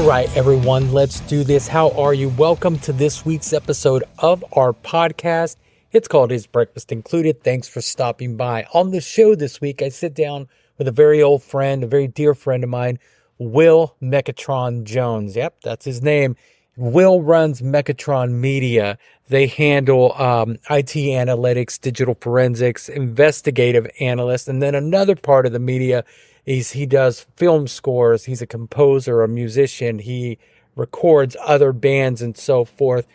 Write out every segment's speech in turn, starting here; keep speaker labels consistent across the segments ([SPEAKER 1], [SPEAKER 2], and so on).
[SPEAKER 1] All right, everyone, let's do this. How are you? Welcome to this week's episode of our podcast. It's called Is Breakfast Included? Thanks for stopping by. On the show this week, I sit down with a very old friend, a very dear friend of mine, Will Mekatron Jones. Yep, that's his name. Will runs Mekatron Media. They handle IT analytics, digital forensics, investigative analyst, and then another part of the media is he does film scores. He's a composer, a musician. He records other bands and so forth.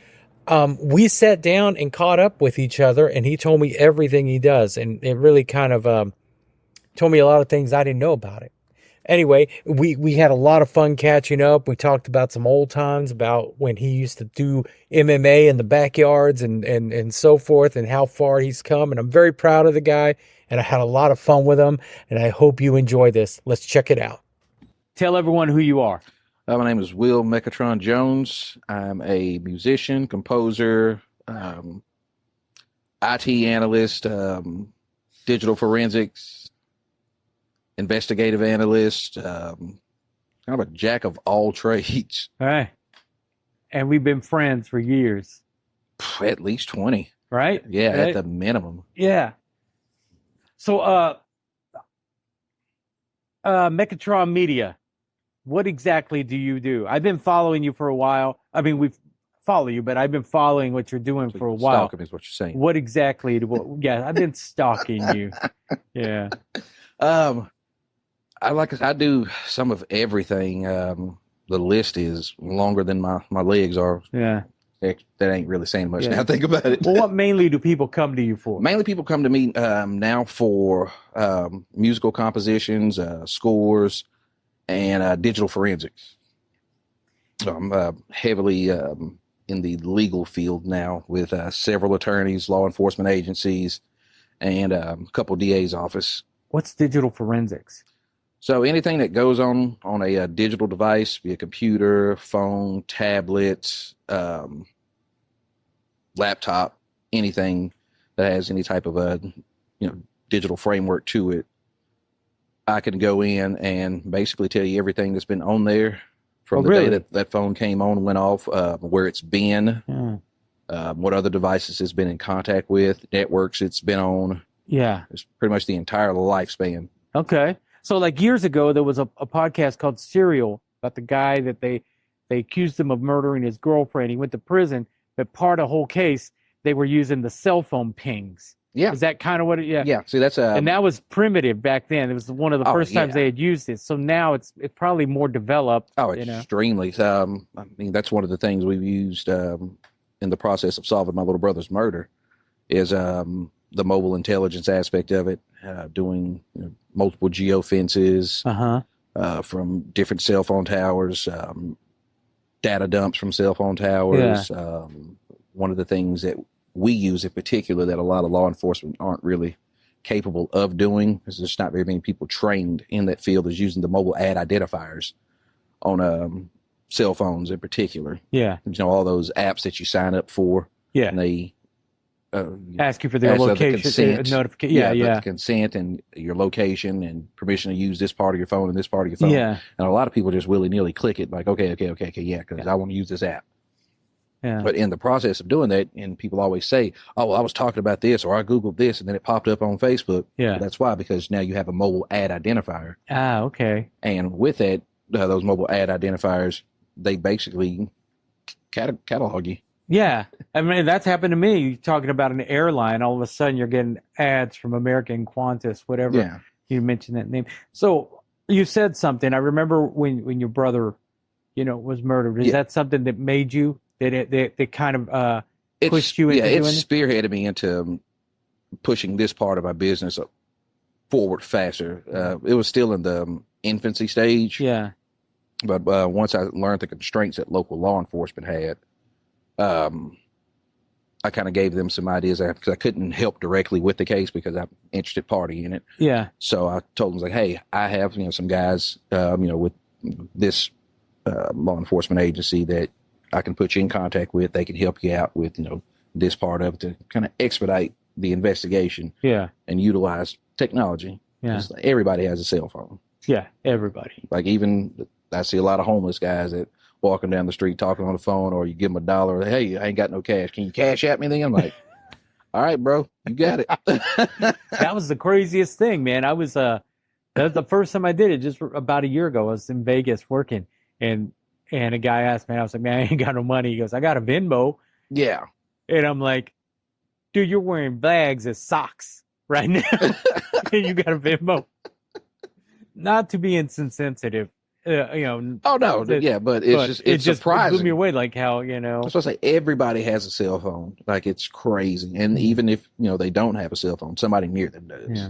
[SPEAKER 1] We sat down and caught up with each other, and he told me everything he does, and it really kind of told me a lot of things I didn't know about it. Anyway, we had a lot of fun catching up. We talked about some old times, about when he used to do MMA in the backyards and so forth, and how far he's come. And I'm very proud of the guy, and I had a lot of fun with him, and I hope you enjoy this. Let's check it out. Tell everyone who you are.
[SPEAKER 2] My name is Will Mekatron Jones. I'm a musician, composer, IT analyst, digital forensics, investigative analyst, kind of a jack of all trades.
[SPEAKER 1] All right. And we've been friends for years.
[SPEAKER 2] At least 20.
[SPEAKER 1] Right?
[SPEAKER 2] Yeah,
[SPEAKER 1] right?
[SPEAKER 2] At the minimum.
[SPEAKER 1] Yeah. So, Mekatron Media, what exactly do you do? I've been following you for a while. I mean, we follow you, but I've been following what you're doing for a while.
[SPEAKER 2] Stalking is what you're saying.
[SPEAKER 1] What exactly? Yeah, I've been stalking you. Yeah.
[SPEAKER 2] I do some of everything. The list is longer than my legs are.
[SPEAKER 1] Yeah.
[SPEAKER 2] That ain't really saying much now. Think about it.
[SPEAKER 1] Well, what mainly do people come to you for?
[SPEAKER 2] Mainly people come to me now for musical compositions, scores, and digital forensics. So I'm heavily in the legal field now with several attorneys, law enforcement agencies, and a couple DA's office.
[SPEAKER 1] What's digital forensics?
[SPEAKER 2] So anything that goes on a digital device, be a computer, phone, tablet, laptop, anything that has any type of digital framework to it, I can go in and basically tell you everything that's been on there from the day that phone came on and went off, where it's been, what other devices it's been in contact with, networks it's been on.
[SPEAKER 1] Yeah.
[SPEAKER 2] It's pretty much the entire lifespan.
[SPEAKER 1] Okay. So like years ago, there was a podcast called Serial about the guy that they accused him of murdering his girlfriend. He went to prison, but part of the whole case, they were using the cell phone pings.
[SPEAKER 2] Yeah.
[SPEAKER 1] Is that kind of what it, yeah.
[SPEAKER 2] Yeah. See, that's
[SPEAKER 1] and that was primitive back then. It was one of the first times they had used it. So now it's probably more developed.
[SPEAKER 2] Oh, extremely. I mean, that's one of the things we've used in the process of solving my little brother's murder is the mobile intelligence aspect of it, doing multiple geofences from different cell phone towers, data dumps from cell phone towers. Yeah. One of the things that we use in particular that a lot of law enforcement aren't really capable of doing, because there's not very many people trained in that field, is using the mobile ad identifiers on cell phones in particular.
[SPEAKER 1] Yeah.
[SPEAKER 2] All those apps that you sign up for.
[SPEAKER 1] Yeah.
[SPEAKER 2] And they
[SPEAKER 1] ask you for their location, notification.
[SPEAKER 2] The consent and your location and permission to use this part of your phone and this part of your phone.
[SPEAKER 1] Yeah.
[SPEAKER 2] And a lot of people just willy-nilly click it like, okay, yeah, because I want to use this app.
[SPEAKER 1] Yeah.
[SPEAKER 2] But in the process of doing that, and people always say, oh, well, I was talking about this, or I Googled this, and then it popped up on Facebook.
[SPEAKER 1] Yeah.
[SPEAKER 2] Well, that's why, because now you have a mobile ad identifier.
[SPEAKER 1] Ah, okay.
[SPEAKER 2] And with that, those mobile ad identifiers, they basically catalog you.
[SPEAKER 1] Yeah. I mean, that's happened to me. You're talking about an airline, all of a sudden you're getting ads from American, Qantas, whatever.
[SPEAKER 2] Yeah.
[SPEAKER 1] You mentioned that name. So you said something. I remember when your brother, was murdered. Is that something that made you, that kind of pushed you into doing it?
[SPEAKER 2] Yeah, it spearheaded me into pushing this part of my business forward faster. It was still in the infancy stage.
[SPEAKER 1] Yeah.
[SPEAKER 2] But once I learned the constraints that local law enforcement had, I kind of gave them some ideas because I couldn't help directly with the case because I'm an interested party in it.
[SPEAKER 1] Yeah.
[SPEAKER 2] So I told them, like, hey, I have, some guys, with this law enforcement agency that I can put you in contact with. They can help you out with, this part of it to kind of expedite the investigation.
[SPEAKER 1] Yeah.
[SPEAKER 2] And utilize technology.
[SPEAKER 1] Yeah.
[SPEAKER 2] Everybody has a cell phone.
[SPEAKER 1] Yeah. Everybody.
[SPEAKER 2] Like even I see a lot of homeless guys that walking down the street talking on the phone, or you give them $1. Hey, I ain't got no cash. Can you cash at me then? I'm like, all right, bro, you got it.
[SPEAKER 1] That was the craziest thing, man. That was the first time I did it, just about a year ago. I was in Vegas working, and a guy asked me, I was like, man, I ain't got no money. He goes, I got a Venmo.
[SPEAKER 2] Yeah.
[SPEAKER 1] And I'm like, dude, you're wearing bags as socks right now. You got a Venmo. Not to be insensitive,
[SPEAKER 2] Oh no, yeah, but it's surprising.
[SPEAKER 1] It blew me away, like how,
[SPEAKER 2] That's what I say. Everybody has a cell phone. Like, it's crazy. And even if, they don't have a cell phone, somebody near them does.
[SPEAKER 1] Yeah.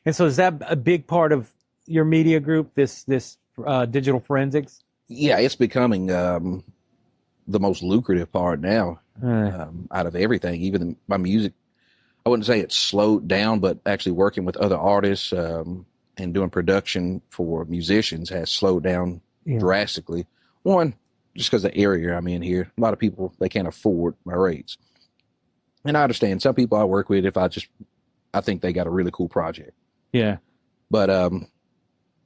[SPEAKER 1] And so is that a big part of your media group, this digital forensics?
[SPEAKER 2] Yeah, it's becoming the most lucrative part now out of everything. Even my music, I wouldn't say it's slowed down, but actually working with other artists and doing production for musicians has slowed down drastically. One, just because the area I'm in here, a lot of people, they can't afford my rates. And I understand some people I work with, if I think they got a really cool project.
[SPEAKER 1] Yeah.
[SPEAKER 2] But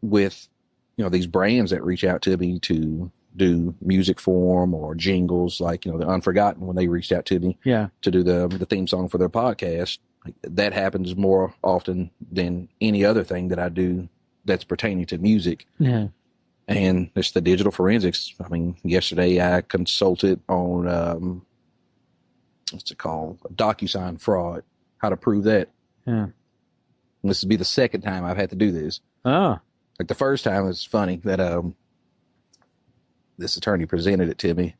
[SPEAKER 2] with, these brands that reach out to me to do music for them or jingles, like, the Unforgotten, when they reached out to me to do the theme song for their podcast, that happens more often than any other thing that I do that's pertaining to music.
[SPEAKER 1] Yeah.
[SPEAKER 2] And it's the digital forensics. I mean, yesterday I consulted on, what's it called? DocuSign fraud, how to prove that.
[SPEAKER 1] Yeah.
[SPEAKER 2] This would be the second time I've had to do this.
[SPEAKER 1] Oh.
[SPEAKER 2] Like, the first time, it's funny that this attorney presented it to me.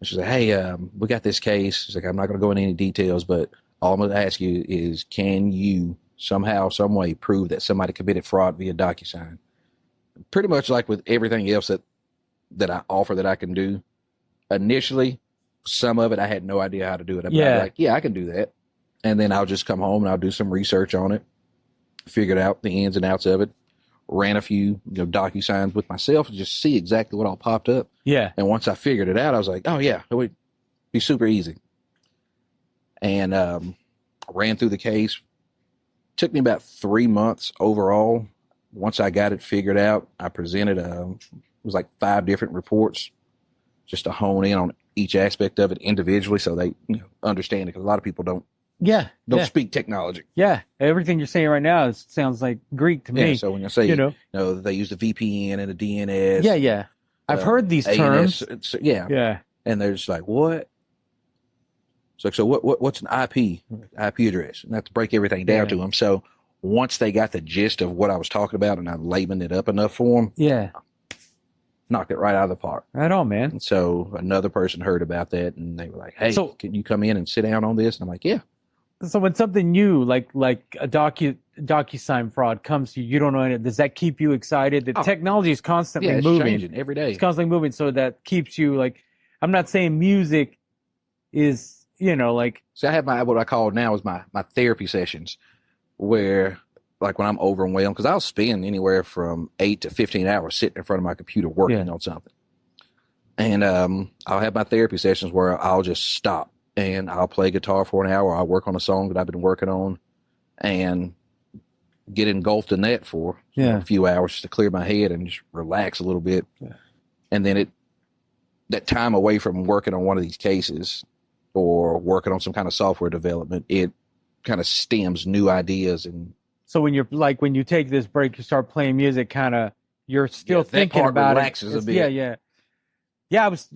[SPEAKER 2] And she's like, hey, we got this case. She's like, I'm not going to go into any details, but all I'm going to ask you is, can you somehow, some way prove that somebody committed fraud via DocuSign? Pretty much like with everything else that I offer that I can do. Initially, some of it I had no idea how to do it. I'm like, yeah, I can do that. And then I'll just come home and I'll do some research on it, figured out the ins and outs of it, ran a few DocuSigns with myself to just see exactly what all popped up.
[SPEAKER 1] Yeah.
[SPEAKER 2] And once I figured it out, I was like, oh yeah, it would be super easy. And ran through the case. Took me about 3 months overall. Once I got it figured out, I presented it was like 5 different reports just to hone in on each aspect of it individually, so they understand it, because a lot of people don't speak technology.
[SPEAKER 1] Yeah, everything you're saying right now sounds like Greek to me.
[SPEAKER 2] Yeah, so when I say they use the VPN and the DNS.
[SPEAKER 1] Yeah. I've heard these
[SPEAKER 2] ANS,
[SPEAKER 1] terms.
[SPEAKER 2] Yeah. And they're just like, what? So what's an IP address? And I have to break everything down to them. So once they got the gist of what I was talking about and I labeled it up enough for them, knocked it right out of the park.
[SPEAKER 1] Right on, man.
[SPEAKER 2] And so another person heard about that and they were like, hey, can you come in and sit down on this? And I'm like, yeah.
[SPEAKER 1] So when something new, like a DocuSign fraud comes to you, you don't know it. Does that keep you excited? The technology is constantly moving.
[SPEAKER 2] Changing every day.
[SPEAKER 1] It's constantly moving. So that keeps you I'm not saying music is,
[SPEAKER 2] See, I have what I call now is my therapy sessions, where like when I'm overwhelmed, because I'll spend anywhere from 8 to 15 hours sitting in front of my computer working on something. And I'll have my therapy sessions where I'll just stop and I'll play guitar for an hour. I'll work on a song that I've been working on and get engulfed in that for a few hours just to clear my head and just relax a little bit. Yeah. And then that time away from working on one of these cases or working on some kind of software development, it kind of stems new ideas. And so
[SPEAKER 1] when you take this break, you start playing music, you're still thinking about
[SPEAKER 2] relaxes a bit.
[SPEAKER 1] Yeah. I was,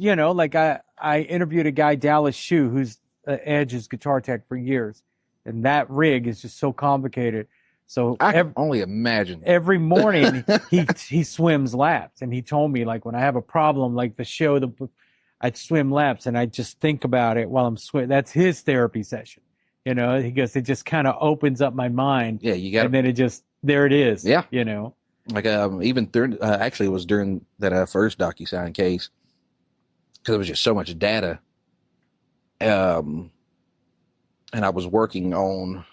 [SPEAKER 1] I interviewed a guy, Dallas Shue, who's Edge's guitar tech for years. And that rig is just so complicated. So
[SPEAKER 2] I can only imagine.
[SPEAKER 1] Every morning he swims laps. And he told me, when I have a problem, like the show, I'd swim laps and I'd just think about it while I'm swimming. That's his therapy session. He goes, it just kind of opens up my mind.
[SPEAKER 2] Yeah, you got.
[SPEAKER 1] And then there it is.
[SPEAKER 2] Yeah.
[SPEAKER 1] Like
[SPEAKER 2] even during, actually it was during that first DocuSign case, because there was just so much data. And I was working on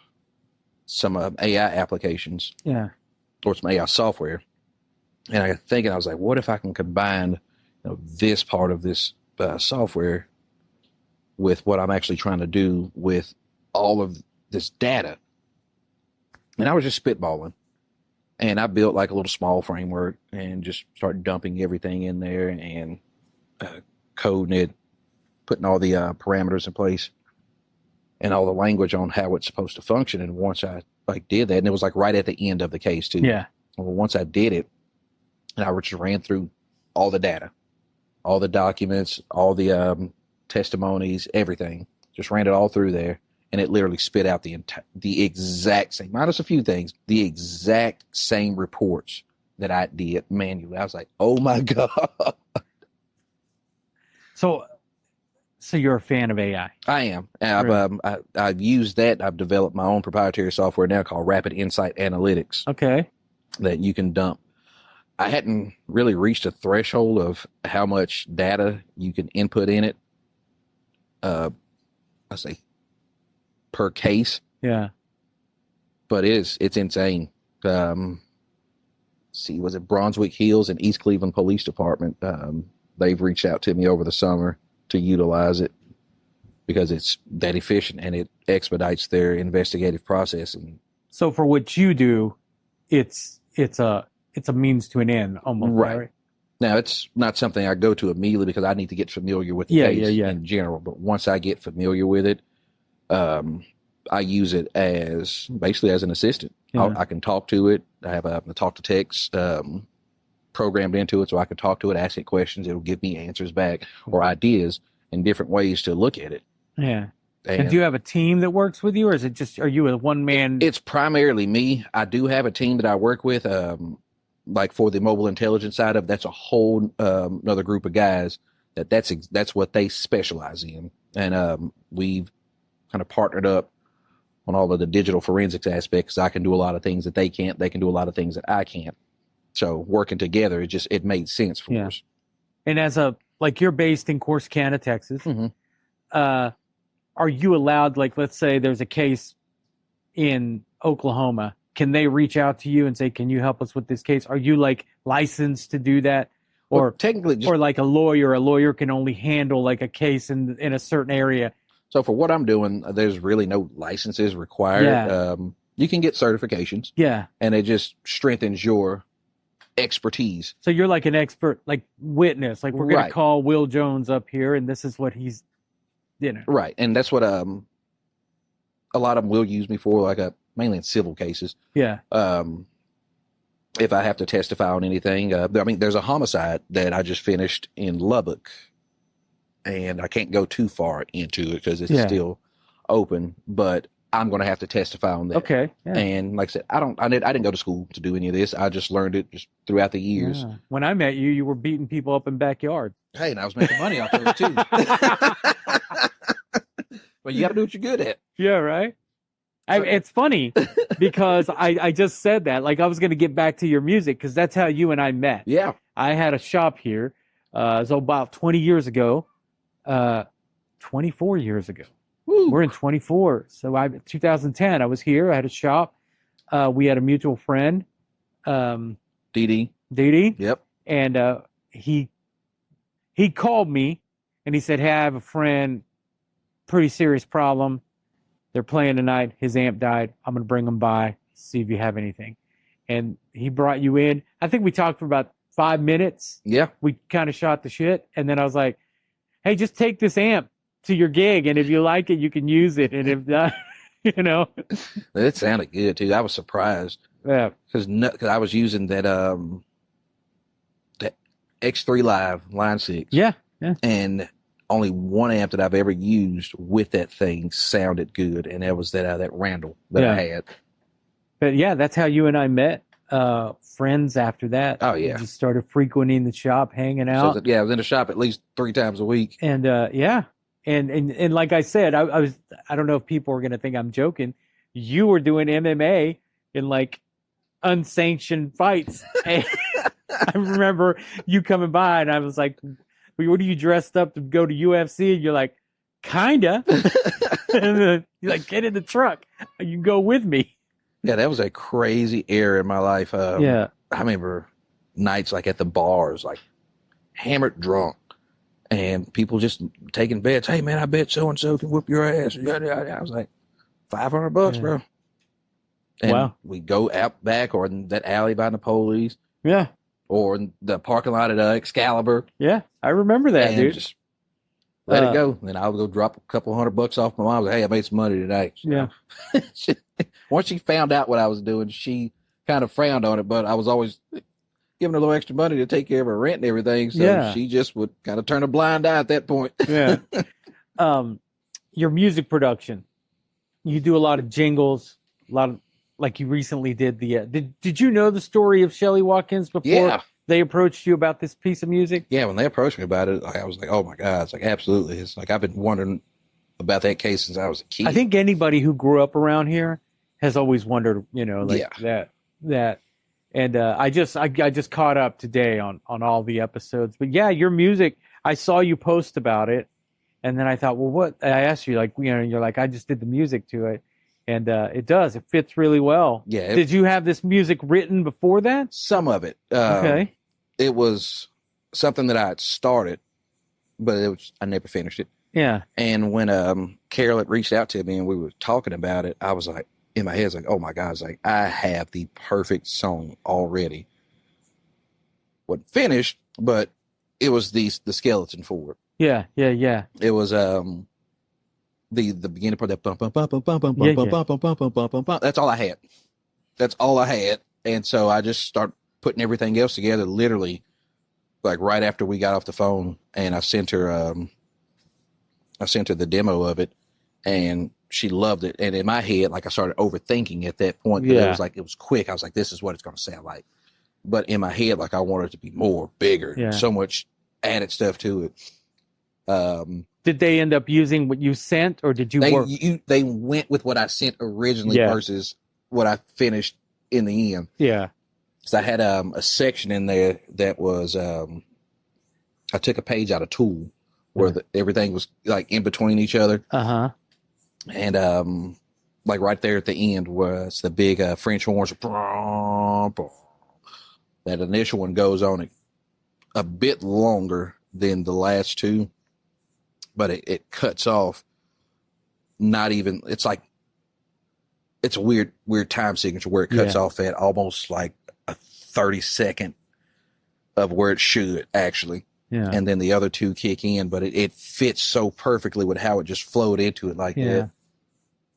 [SPEAKER 2] some AI applications.
[SPEAKER 1] Yeah.
[SPEAKER 2] Or some AI software. And I got thinking, I was like, what if I can combine this part of this software with what I'm actually trying to do with all of this data? And I was just spitballing. And I built like a little small framework and just started dumping everything in there. And coding it, putting all the parameters in place and all the language on how it's supposed to function. And once I did that, and it was right at the end of the case too.
[SPEAKER 1] Yeah.
[SPEAKER 2] Well, once I did it, and I just ran through all the data, all the documents, all the testimonies, everything, just ran it all through there. And it literally spit out the exact same, minus a few things, the exact same reports that I did manually. I was like, oh my God.
[SPEAKER 1] So you're a fan of AI?
[SPEAKER 2] I am. And I've used that. I've developed my own proprietary software now called Rapid Insight Analytics.
[SPEAKER 1] Okay. That
[SPEAKER 2] you can dump. I hadn't really reached a threshold of how much data you can input in it. I say per case.
[SPEAKER 1] Yeah.
[SPEAKER 2] But it's insane. Was it Brunswick Hills and East Cleveland Police Department? They've reached out to me over the summer to utilize it because it's that efficient and it expedites their investigative processing.
[SPEAKER 1] So for what you do, it's a means to an end almost. Right.
[SPEAKER 2] Now, it's not something I go to immediately because I need to get familiar with the case in general. But once I get familiar with it, I use it basically as an assistant. Yeah. I can talk to it. I have a talk to text programmed into it, so I can talk to it, ask it questions. It'll give me answers back or ideas and different ways to look at it.
[SPEAKER 1] Yeah. And do you have a team that works with you, or are you a one man?
[SPEAKER 2] It's primarily me. I do have a team that I work with. For the mobile intelligence side of that's a whole another group of guys that's what they specialize in, and we've kind of partnered up on all of the digital forensics aspects. I can do a lot of things that they can't. They can do a lot of things that I can't. So working together, it made sense for us.
[SPEAKER 1] And as you're based in Corsicana, Texas,
[SPEAKER 2] mm-hmm.
[SPEAKER 1] Are you allowed? Let's say there's a case in Oklahoma. Can they reach out to you and say, "Can you help us with this case?" Are you licensed to do that, or
[SPEAKER 2] technically,
[SPEAKER 1] or a lawyer can only handle a case in a certain area?
[SPEAKER 2] So for what I'm doing, there's really no licenses required.
[SPEAKER 1] Yeah.
[SPEAKER 2] You can get certifications.
[SPEAKER 1] Yeah.
[SPEAKER 2] And it just strengthens your expertise.
[SPEAKER 1] So you're an expert, witness. We're going to call Will Jones up here, and this is what he's,
[SPEAKER 2] Right. And that's what a lot of them will use me for, mainly in civil cases.
[SPEAKER 1] Yeah.
[SPEAKER 2] If I have to testify on anything. There's a homicide that I just finished in Lubbock. And I can't go too far into it because it's still open, but I'm going to have to testify on that.
[SPEAKER 1] Okay. Yeah.
[SPEAKER 2] And like I said, I didn't go to school to do any of this. I just learned it just throughout the years.
[SPEAKER 1] Yeah. When I met you, you were beating people up in backyards.
[SPEAKER 2] Hey, and I was making money off of it too. But you got to do what you're good at.
[SPEAKER 1] Yeah, right. It's funny because I just said that. I was going to get back to your music because that's how you and I met.
[SPEAKER 2] Yeah.
[SPEAKER 1] I had a shop here. So about 20 years ago. 24 years ago.
[SPEAKER 2] Woo.
[SPEAKER 1] We're in 24. So 2010, I was here. I had a shop. We had a mutual friend.
[SPEAKER 2] Dee.
[SPEAKER 1] Yep. And he called me and he said, "Hey, I have a friend, pretty serious problem. They're playing tonight. His amp died. I'm going to bring him by, see if you have anything." And he brought you in. I think we talked for about 5 minutes.
[SPEAKER 2] Yeah.
[SPEAKER 1] We kind of shot the shit. And then I was like, "Hey, just take this amp to your gig, and if you like it, you can use it. And if not,
[SPEAKER 2] It sounded good too. I was surprised.
[SPEAKER 1] Yeah,
[SPEAKER 2] because I was using that X3 Live Line 6.
[SPEAKER 1] Yeah.
[SPEAKER 2] And only one amp that I've ever used with that thing sounded good, and that was that Randall that I had.
[SPEAKER 1] But yeah, that's how you and I met. Friends after that.
[SPEAKER 2] Oh yeah,
[SPEAKER 1] we just started frequenting the shop, hanging out.
[SPEAKER 2] So I was in the shop at least 3 times a week.
[SPEAKER 1] And and like I said, I don't know if people are gonna think I'm joking. You were doing MMA in unsanctioned fights. And I remember you coming by, and I was like, "What are you dressed up to go to UFC?" And you're like, "Kinda." And you're like, "Get in the truck. You can go with me."
[SPEAKER 2] Yeah, that was a crazy era in my life. I remember nights at the bars, hammered drunk, and people just taking bets. "Hey man, I bet so and so can whoop your ass." I was like, $500, bro. And we go out back or in that alley by Napoli's.
[SPEAKER 1] Yeah.
[SPEAKER 2] or in the parking lot at Excalibur.
[SPEAKER 1] Yeah, I remember that,
[SPEAKER 2] and
[SPEAKER 1] dude.
[SPEAKER 2] just let it go. Then I would go drop a couple $100 off my mom. Like, hey, I made some money today.
[SPEAKER 1] Yeah.
[SPEAKER 2] Once she found out what I was doing, she kind of frowned on it, but I was always giving her a little extra money to take care of her rent and everything. So she just would kind of turn a blind eye at that point.
[SPEAKER 1] Yeah. Your music production, you do a lot of jingles, a lot of, like you recently did the, did you know the story of Shelley Watkins before they approached you about this piece of music?
[SPEAKER 2] Yeah, when they approached me about it, I was like, oh my God. It's like, absolutely. It's like, I've been wondering about that case since I was a kid.
[SPEAKER 1] I think anybody who grew up around here has always wondered, that. And I just caught up today on all the episodes. But yeah, your music, I saw you post about it. And then I thought, well, what? I asked you, like, you're like, I just did the music to it. And it fits really well.
[SPEAKER 2] Yeah.
[SPEAKER 1] Did you have this music written before that?
[SPEAKER 2] Some of it.
[SPEAKER 1] Okay.
[SPEAKER 2] It was something that I had started, but I never finished it.
[SPEAKER 1] Yeah.
[SPEAKER 2] And when Carol had reached out to me and we were talking about it, I was like, in my head, it's like, oh my God, it's like, I have the perfect song already. Wasn't finished, but it was the skeleton for it.
[SPEAKER 1] Yeah.
[SPEAKER 2] It was the beginning part, that bum bum bum bum bum bum bum bum bum bum bum bum bum bum. That's all I had. That's all I had. And so I just start putting everything else together, literally, like right after we got off the phone, and I sent her the demo of it, and she loved it. And in my head, like, I started overthinking at that point. But it was quick. I was like, this is what it's going to sound like. But in my head, like, I wanted it to be more, bigger, so much added stuff to it.
[SPEAKER 1] Did they end up using what you sent, or did you work?
[SPEAKER 2] They went with what I sent originally versus what I finished in the end.
[SPEAKER 1] Yeah.
[SPEAKER 2] So I had a section in there that was I took a page out of Tool where everything was like in between each other.
[SPEAKER 1] Uh-huh.
[SPEAKER 2] And like right there at the end was the big French horns. That initial one goes on it a bit longer than the last two, but it cuts off. Not even, it's like, it's a weird time signature where it cuts off at almost like a 30-second of where it should actually. Yeah. And then the other two kick in, but it fits so perfectly with how it just flowed into it like that.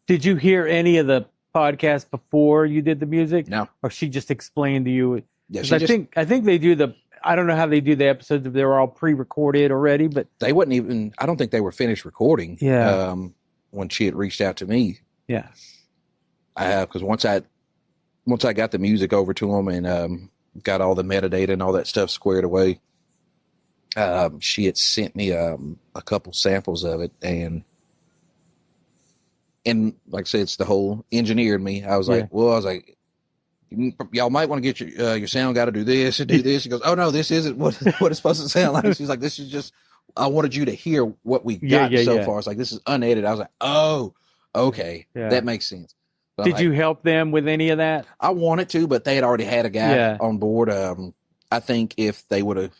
[SPEAKER 1] Did you hear any of the podcast before you did the music?
[SPEAKER 2] No.
[SPEAKER 1] Or she just explained to you?
[SPEAKER 2] Yeah,
[SPEAKER 1] I think they do I don't know how they do the episodes if they were all pre-recorded already, but
[SPEAKER 2] they wouldn't even, I don't think they were finished recording. Yeah. When she had reached out to me.
[SPEAKER 1] Yeah.
[SPEAKER 2] Because once I got the music over to them and got all the metadata and all that stuff squared away, she had sent me a couple samples of it, and like I said, it's the whole engineer in me. I was like, y'all might want to get your sound guy to do this and do this. She goes, oh no, this isn't what it's supposed to sound like. She's like, this is just, I wanted you to hear what we got so far. It's like, this is unedited. I was like, oh, okay, that makes sense. But
[SPEAKER 1] did you help them with any of that?
[SPEAKER 2] I wanted to, but they had already had a guy on board. I think if they would have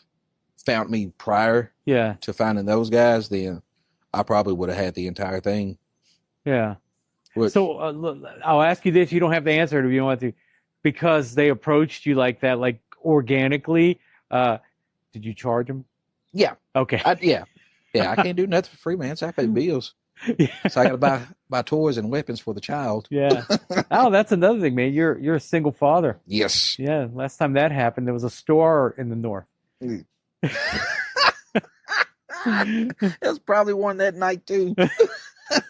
[SPEAKER 2] found me prior to finding those guys, then I probably would have had the entire thing.
[SPEAKER 1] Yeah. So I'll ask you this. You don't have to answer it if you don't want to. Because they approached you like that, like organically, did you charge them?
[SPEAKER 2] Yeah.
[SPEAKER 1] Okay.
[SPEAKER 2] Yeah. I can't do nothing for free, man. So I pay bills. So I got to buy toys and weapons for the child.
[SPEAKER 1] Yeah. Oh, that's another thing, man. You're a single father.
[SPEAKER 2] Yes.
[SPEAKER 1] Yeah. Last time that happened, there was a store in the north.
[SPEAKER 2] There's probably one that night too.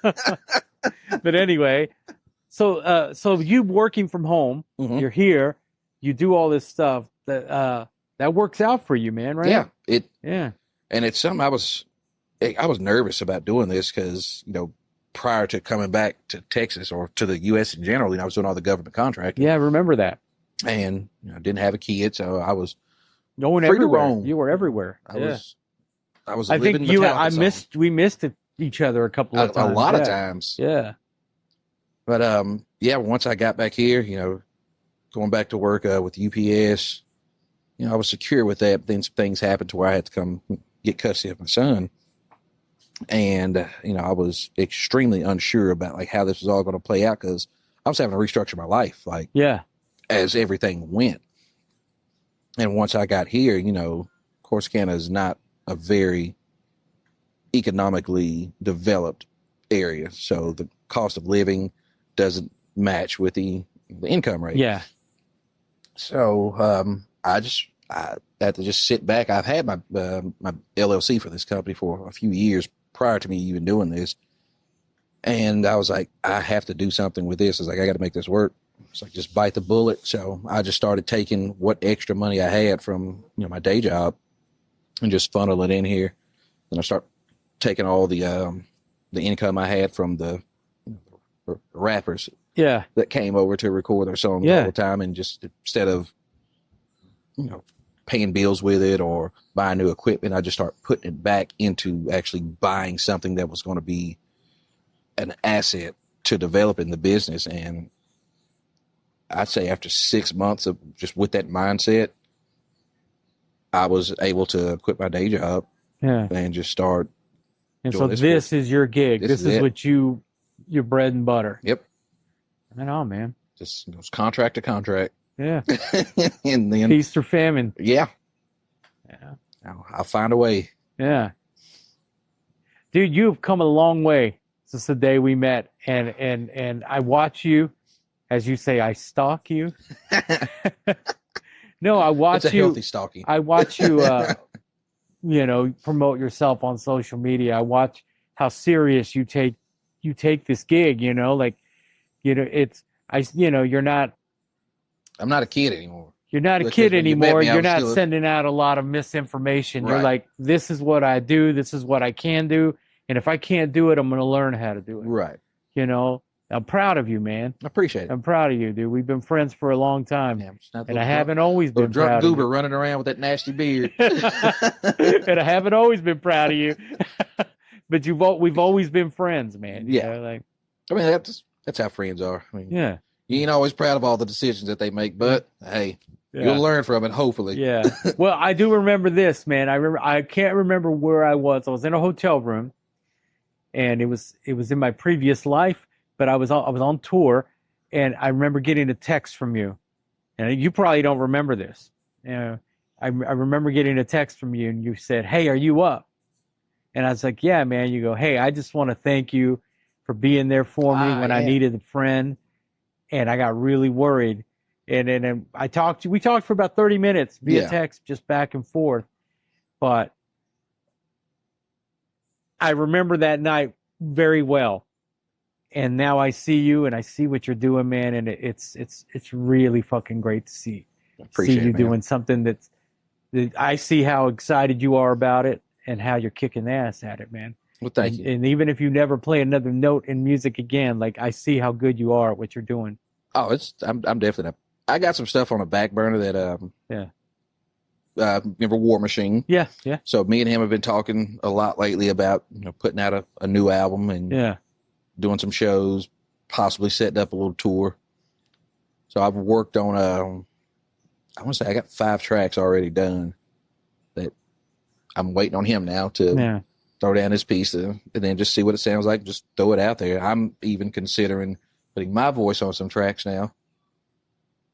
[SPEAKER 1] But anyway, so you working from home, you're here, you do all this stuff that works out for you, man, right?
[SPEAKER 2] Yeah. And it's something I was nervous about doing this because, prior to coming back to Texas or to the U.S. in general, I was doing all the government contracting.
[SPEAKER 1] Yeah, I remember that.
[SPEAKER 2] And I didn't have a kid, so I was
[SPEAKER 1] going everywhere. You were everywhere.
[SPEAKER 2] I was. I think
[SPEAKER 1] we missed each other a couple of times.
[SPEAKER 2] A lot of times.
[SPEAKER 1] Yeah.
[SPEAKER 2] But once I got back here, going back to work with UPS, I was secure with that. But then some things happened to where I had to come get custody of my son, and I was extremely unsure about like how this was all going to play out because I was having to restructure my life, as everything went. And once I got here, Corsicana is not a very economically developed area. So the cost of living doesn't match with the income rate.
[SPEAKER 1] Yeah.
[SPEAKER 2] So I had to just sit back. I've had my LLC for this company for a few years prior to me even doing this. And I was like, I have to do something with this. I was like, I got to make this work. It's like, just bite the bullet. So I just started taking what extra money I had from, my day job and just funnel it in here. Then I start taking all the income I had from the rappers that came over to record their songs all the time. And just instead of, paying bills with it or buying new equipment, I just start putting it back into actually buying something that was going to be an asset to developing the business. And I'd say after 6 months of just with that mindset, I was able to quit my day job and just start.
[SPEAKER 1] And so this is your gig. This is what your bread and butter.
[SPEAKER 2] Yep.
[SPEAKER 1] Right on, man.
[SPEAKER 2] Just contract to contract.
[SPEAKER 1] Yeah.
[SPEAKER 2] And then
[SPEAKER 1] feast or famine.
[SPEAKER 2] Yeah. I'll find a way.
[SPEAKER 1] Yeah. Dude, you've come a long way since the day we met. And I watch you, as you say, I stalk you. No, I watch
[SPEAKER 2] it's a healthy stalking.
[SPEAKER 1] I watch you promote yourself on social media. I watch how serious you take this gig, you're not
[SPEAKER 2] I'm not a kid anymore.
[SPEAKER 1] You're not a kid anymore. You're not sending out a lot of misinformation. Right. You're like, this is what I do. This is what I can do. And if I can't do it, I'm going to learn how to do it.
[SPEAKER 2] Right.
[SPEAKER 1] I'm proud of you, man.
[SPEAKER 2] I appreciate it.
[SPEAKER 1] I'm proud of you, dude. We've been friends for a long time.
[SPEAKER 2] Yeah,
[SPEAKER 1] and I haven't always been proud of you.
[SPEAKER 2] Drunk goober running around with that nasty beard.
[SPEAKER 1] And I haven't always been proud of you. But we've always been friends, man.
[SPEAKER 2] Yeah. That's how friends are.
[SPEAKER 1] Yeah.
[SPEAKER 2] You ain't always proud of all the decisions that they make, but hey, you'll learn from it, hopefully.
[SPEAKER 1] Yeah. Well, I do remember this, man. I can't remember where I was. I was in a hotel room, and it was in my previous life, but I was on tour, and I remember getting a text from you, and you probably don't remember this. I remember getting a text from you, and you said, "Hey, are you up?" And I was like, "Yeah, man." You go, "Hey, I just want to thank you for being there for me when I needed a friend." And I got really worried. And then we talked for about 30 minutes via text, just back and forth. But I remember that night very well. And now I see you and I see what you're doing, man. And it's really fucking great to see you doing something that I see how excited you are about it and how you're kicking ass at it, man.
[SPEAKER 2] Well, thank you.
[SPEAKER 1] And even if you never play another note in music again, like, I see how good you are at what you're doing.
[SPEAKER 2] Oh, I'm definitely not. I got some stuff on the back burner that remember War Machine?
[SPEAKER 1] Yeah.
[SPEAKER 2] So me and him have been talking a lot lately about putting out a new album and doing some shows, possibly setting up a little tour. So I've worked on I want to say I got 5 tracks already done that I'm waiting on him now to throw down his piece and then just see what it sounds like. Just throw it out there. I'm even considering putting my voice on some tracks now.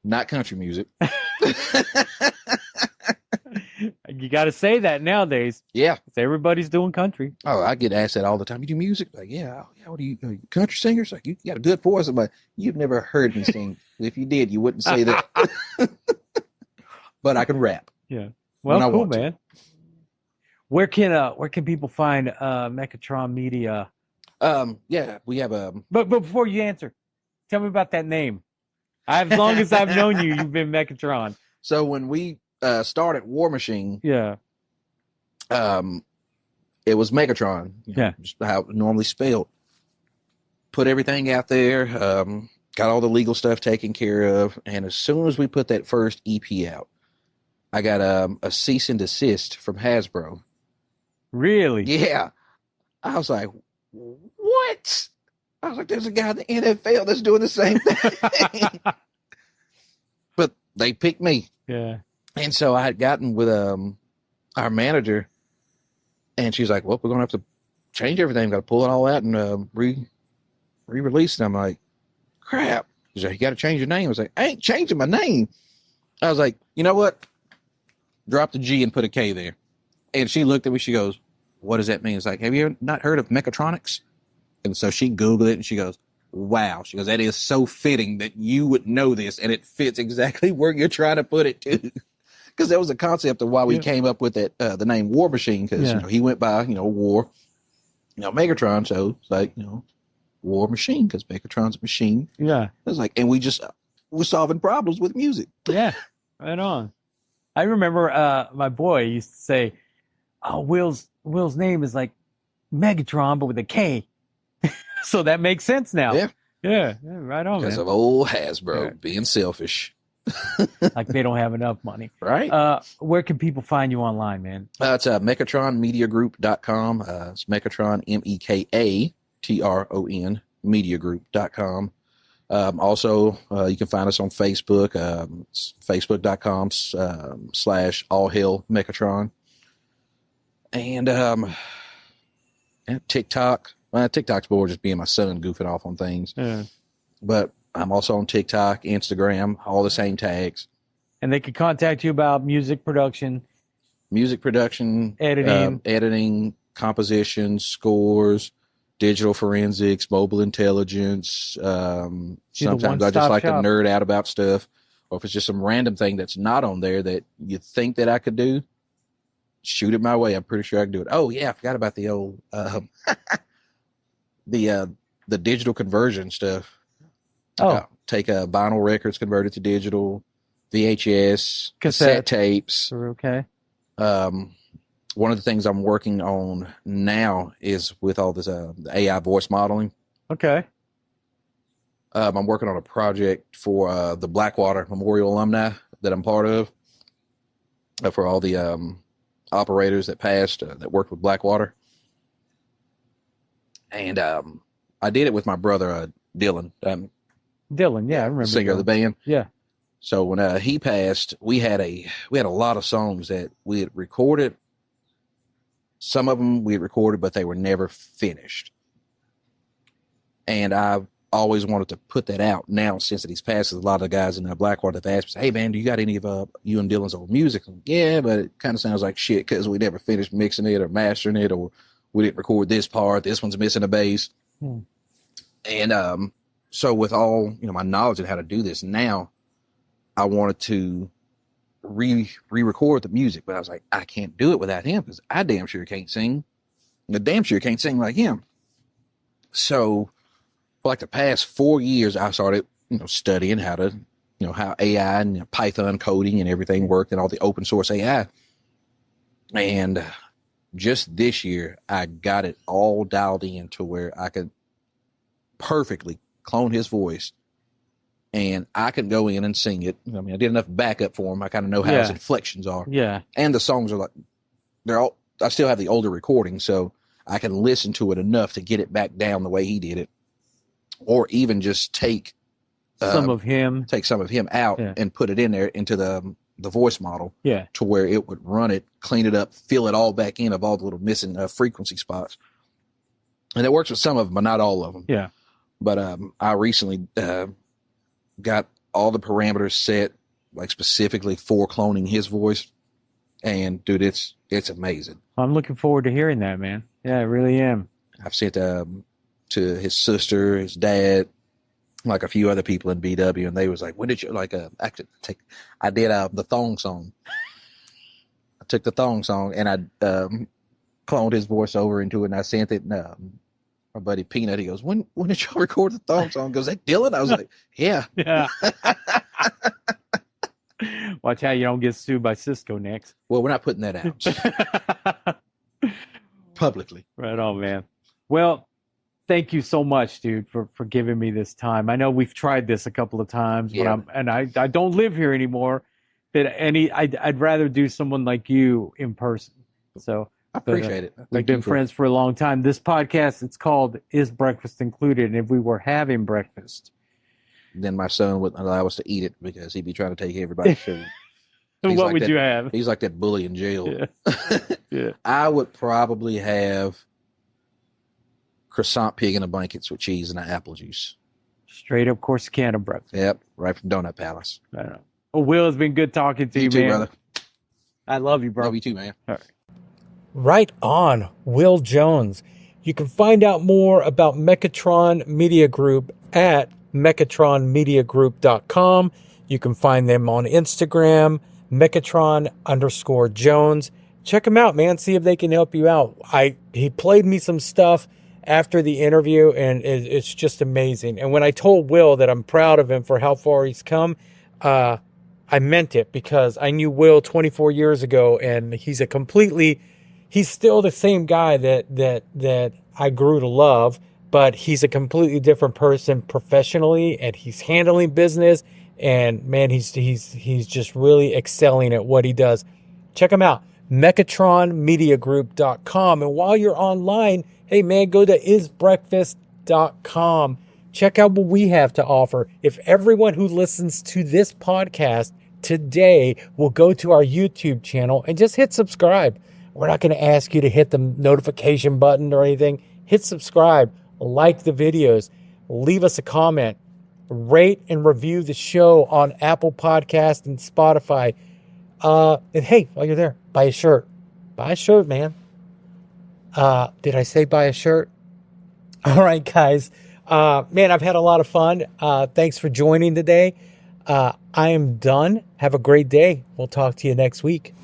[SPEAKER 2] Not country music.
[SPEAKER 1] You got to say that nowadays.
[SPEAKER 2] Yeah.
[SPEAKER 1] Everybody's doing country.
[SPEAKER 2] Oh, I get asked that all the time. You do music? Like, yeah. What are you country singers? Like, you got a good voice. I'm like, you've never heard me sing. If you did, you wouldn't say that. But I can rap.
[SPEAKER 1] Yeah. Well, cool, man. Where can people find Mekatron Media?
[SPEAKER 2] We have
[SPEAKER 1] But before you answer, tell me about that name. As long as I've known you, you've been Mekatron.
[SPEAKER 2] So when we started War Machine, it was Mekatron. Just how it normally spelled. Put everything out there. Got all the legal stuff taken care of, and as soon as we put that first EP out, I got a cease and desist from Hasbro.
[SPEAKER 1] Really?
[SPEAKER 2] Yeah. I was like, what? I was like, there's a guy in the NFL that's doing the same thing. But they picked me.
[SPEAKER 1] Yeah.
[SPEAKER 2] And so I had gotten with our manager, and she's like, well, we're going to have to change everything. Got to pull it all out and re-release it. I'm like, crap. She's like, you got to change your name. I was like, I ain't changing my name. I was like, you know what? drop the G and put a K there. And she looked at me, she goes, what does that mean? It's like, have you not heard of mechatronics? And so she Googled it and she goes, wow. She goes, that is so fitting that you would know this, and it fits exactly where you're trying to put it too. Because that was the concept of why we came up with that, the name War Machine, because he went by, war, Megatron, so it's like, War Machine, because Megatron's a machine.
[SPEAKER 1] Yeah.
[SPEAKER 2] It was like, and we're solving problems with music.
[SPEAKER 1] Yeah, right on. I remember my boy used to say, oh, Will's name is like Megatron, but with a K. So that makes sense now. Yeah, right on,
[SPEAKER 2] because
[SPEAKER 1] man.
[SPEAKER 2] of old Hasbro being selfish.
[SPEAKER 1] Like they don't have enough money.
[SPEAKER 2] Right.
[SPEAKER 1] Where can people find you online, man?
[SPEAKER 2] It's MekatronMediaGroup.com. It's Mekatron, Mekatron, Mediagroup.com. Also, you can find us on Facebook. It's Facebook.com / All Hail Mekatron. And TikTok. TikTok's more just being my son goofing off on things.
[SPEAKER 1] Yeah.
[SPEAKER 2] But I'm also on TikTok, Instagram, all the same tags.
[SPEAKER 1] And they can contact you about music production,
[SPEAKER 2] editing, composition, scores, digital forensics, mobile intelligence. Sometimes I just like to nerd out about stuff, or if it's just some random thing that's not on there that you think that I could do, shoot it my way. I'm pretty sure I can do it. Oh yeah, I forgot about the old the digital conversion stuff. Take vinyl records, convert it to digital, VHS, cassette tapes.
[SPEAKER 1] Okay.
[SPEAKER 2] One of the things I'm working on now is with all this the AI voice modeling.
[SPEAKER 1] Okay.
[SPEAKER 2] I'm working on a project for the Blackwater Memorial alumni that I'm part of, for all the operators that passed that worked with Blackwater. And I did it with my brother, Dylan.
[SPEAKER 1] Dylan, yeah, I remember.
[SPEAKER 2] Singer of the band.
[SPEAKER 1] Yeah.
[SPEAKER 2] So when he passed, we had a lot of songs that we had recorded. Some of them we had recorded, but they were never finished. And I always wanted to put that out. Now, since he's passed, a lot of the guys in Blackwater have asked me, hey, man, do you got any of you and Dylan's old music? Like, yeah, but it kind of sounds like shit because we never finished mixing it or mastering it, or we didn't record this part. This one's missing a bass. And so with all my knowledge of how to do this now, I wanted to re-record the music, but I was like, I can't do it without him because I damn sure can't sing. I damn sure can't sing like him. So for like the past 4 years, I started, studying how to, how AI and Python coding and everything worked and all the open source AI. And just this year, I got it all dialed in to where I could perfectly clone his voice, and I can go in and sing it. I mean, I did enough backup for him. I kind of know how his inflections are.
[SPEAKER 1] Yeah.
[SPEAKER 2] And the songs are like, I still have the older recording, so I can listen to it enough to get it back down the way he did it. Or even just take some of him out and put it in there into the voice model. Yeah. To where it would run it, clean it up, fill it all back in of all the little missing frequency spots. And it works with some of them, but not all of them. Yeah. But I recently got all the parameters set, like specifically for cloning his voice. And dude, it's amazing.
[SPEAKER 1] I'm looking forward to hearing that, man. Yeah, I really am.
[SPEAKER 2] I've sent to his sister, his dad, like a few other people in BW, and they was like, when did you I did the thong song. I took the thong song and I cloned his voice over into it, and I sent it. And my buddy Peanut, he goes, when did y'all record the thong song? He goes, that Dylan? I was like, yeah. Yeah.
[SPEAKER 1] Watch how you don't get sued by Cisco next.
[SPEAKER 2] Well, we're not putting that out publicly.
[SPEAKER 1] Right on, man. Well, thank you so much, dude, for giving me this time. I know we've tried this a couple of times, but I don't live here anymore. But I'd rather do someone like you in person. So
[SPEAKER 2] I appreciate it.
[SPEAKER 1] We've been friends for a long time. This podcast, it's called Is Breakfast Included? And if we were having breakfast,
[SPEAKER 2] then my son wouldn't allow us to eat it because he'd be trying to take everybody's food.
[SPEAKER 1] What would you have?
[SPEAKER 2] He's like that bully in jail.
[SPEAKER 1] Yeah. Yeah.
[SPEAKER 2] I would probably have croissant pig in a blankets with cheese and an apple juice.
[SPEAKER 1] Straight up Corsicana breakfast.
[SPEAKER 2] Yep, right from Donut Palace.
[SPEAKER 1] I don't know. Well, Will, it's been good talking to you,
[SPEAKER 2] too,
[SPEAKER 1] man.
[SPEAKER 2] brother.
[SPEAKER 3] I love you, bro.
[SPEAKER 2] Love you too, man.
[SPEAKER 3] All right.
[SPEAKER 1] Right on, Will Jones. You can find out more about Mekatron Media Group at mekatronmediagroup.com. You can find them on Instagram, Mekatron_Jones. Check them out, man. See if they can help you out. He played me some stuff after the interview, and it's just amazing. And when I told Will that I'm proud of him for how far he's come, I meant it, because I knew Will 24 years ago, and he's still the same guy that I grew to love, but he's a completely different person professionally, and he's handling business, and man, he's just really excelling at what he does. Check him out, mekatronmediagroup.com. And while you're online, hey man, go to isbreakfast.com. Check out what we have to offer. If everyone who listens to this podcast today will go to our YouTube channel and just hit subscribe. We're not going to ask you to hit the notification button or anything. Hit subscribe, like the videos, leave us a comment, rate and review the show on Apple Podcasts and Spotify. And hey, while you're there, buy a shirt. Buy a shirt, man. Did I say buy a shirt? All right, guys. Man, I've had a lot of fun. Thanks for joining today. I am done. Have a great day. We'll talk to you next week.